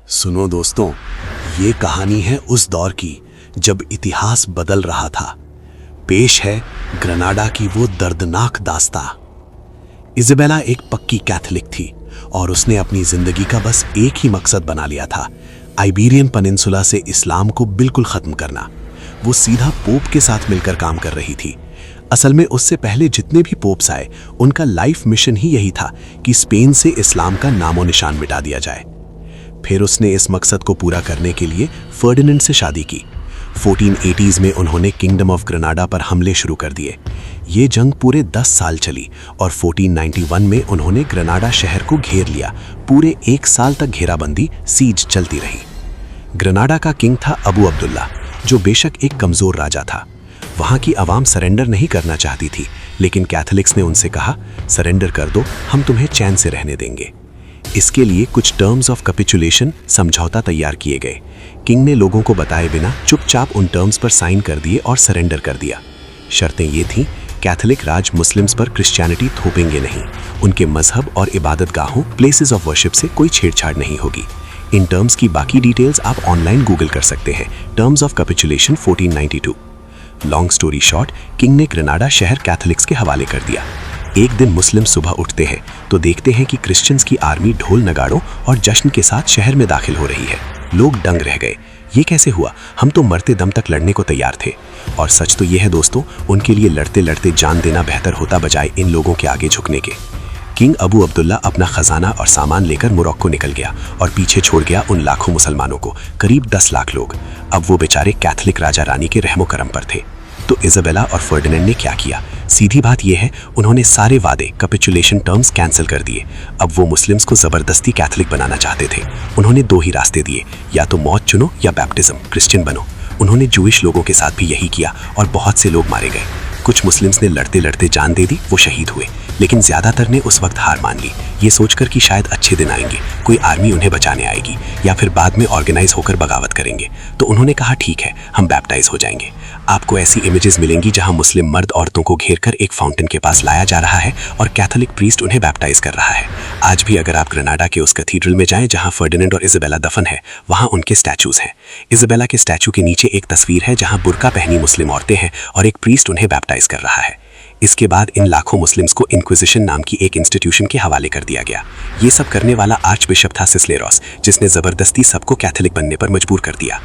सुनो दोस्तों, ये कहानी है उस दौर की जब इतिहास बदल रहा था। पेश है ग्रेनाडा की वो दर्दनाक दास्तां। इज़ाबेला एक पक्की कैथोलिक थी और उसने अपनी जिंदगी का बस एक ही मकसद बना लिया था, आइबेरियन पेनिनसुला से इस्लाम को बिल्कुल खत्म करना। वो सीधा पोप के साथ मिलकर काम कर रही थी। असल में उससे पहले जितने भी पोप्स आए, उनका लाइफ मिशन ही यही था कि स्पेन से इस्लाम का नामो निशान मिटा दिया जाए। फिर उसने इस मकसद को पूरा करने के लिए फर्डिनेंड से शादी की। 1480s में उन्होंने किंगडम ऑफ ग्रेनाडा पर हमले शुरू कर दिए। ये जंग पूरे 10 साल चली और 1491 में उन्होंने ग्रेनाडा शहर को घेर लिया। पूरे 1 साल तक घेराबंदी सीज चलती रही। ग्रेनाडा का किंग था अबू अब्दुल्ला, जो बेशक एक कमजोर राजा था। वहां की आवाम सरेंडर नहीं करना चाहती थी, लेकिन कैथोलिक्स ने उनसे कहा, सरेंडर कर दो, हम तुम्हें चैन से रहने देंगे। इसके लिए कुछ टर्म्स ऑफ कैपिचुलेशन, समझौता तैयार किए गए। किंग ने लोगों को बताए बिना चुपचाप उन टर्म्स पर साइन कर दिए और सरेंडर कर दिया। शर्तें ये थीं, कैथोलिक राज मुस्लिम्स पर क्रिश्चियनिटी थोपेंगे नहीं, उनके मजहब और इबादत गाहों, प्लेसेस ऑफ वर्शिप से कोई छेड़छाड़ नहीं होगी। इन टर्म्स की बाकी डिटेल्स आप ऑनलाइन गूगल कर सकते हैं। Terms of capitulation 1492। Long story short, king ने ग्रेनाडा शहर कैथोलिक्स के हवाले कर दिया। एक दिन मुस्लिम सुबह उठते हैं तो देखते हैं कि क्रिश्चियंस की आर्मी ढोल नगाड़ों और जश्न के साथ शहर में दाखिल हो रही है। लोग दंग रह गए, ये कैसे हुआ? हम तो मरते दम तक लड़ने को तैयार थे। और सच तो यह है दोस्तों, उनके लिए लड़ते लड़ते जान देना बेहतर होता बजाय इन लोगों के आगे झुकने के। किंग अबू अब्दुल्ला अपना खजाना और सामान लेकर मोरक्को निकल गया और पीछे छोड़ गया उन लाखों मुसलमानों को, करीब 10 लाख लोग। अब वो बेचारे कैथोलिक राजा रानी के रहमो करम पर थे। तो इज़ाबेला और फर्डिनेंड ने क्या किया? सीधी बात यह है, उन्होंने सारे वादे, कैपिचुलेशन टर्म्स कैंसिल कर दिए। अब वो मुस्लिम्स को जबरदस्ती कैथोलिक बनाना चाहते थे। उन्होंने 2 ही रास्ते दिए, या तो मौत चुनो या बैप्टिज्म, क्रिश्चियन बनो। उन्होंने जूइश लोगों के साथ भी यही किया और बहुत से लोग मारे गए। कुछ मुस्लिम्स ने लड़ते लड़ते जान दे दी, वो शहीद हुए, लेकिन ज्यादातर ने उस वक्त हार मान ली, ये सोचकर कि शायद अच्छे दिन आएंगे, कोई आर्मी उन्हें बचाने आएगी या फिर बाद में ऑर्गेनाइज होकर बगावत करेंगे। तो उन्होंने कहा, ठीक है, हम बैप्टाइज हो जाएंगे। आपको ऐसी इमेजेस मिलेंगी जहां मुस्लिम मर्द औरतों को घेरकर एक फाउंटेन के पास लाया जा रहा है और कैथोलिक प्रीस्ट उन्हें बैप्टाइज कर रहा है। आज भी अगर आप ग्रेनाडा के उस कैथीड्रल में जाएं जहां फर्डिनेंड और इज़ाबेला दफन है, वहां उनके स्टैचूज हैं। इज़ाबेला के स्टैचू के नीचे एक तस्वीर है जहां बुर्का पहनी मुस्लिम औरतें हैं और एक प्रीस्ट उन्हें बैप्टाइज कर रहा है। इसके बाद इन लाखों मुस्लिम्स को इंक्विजिशन नाम की एक इंस्टीट्यूशन के हवाले कर दिया गया। ये सब करने वाला आर्चबिशप था सिस्लेरोस, जिसने जबरदस्ती सबको कैथोलिक बनने पर मजबूर कर दिया।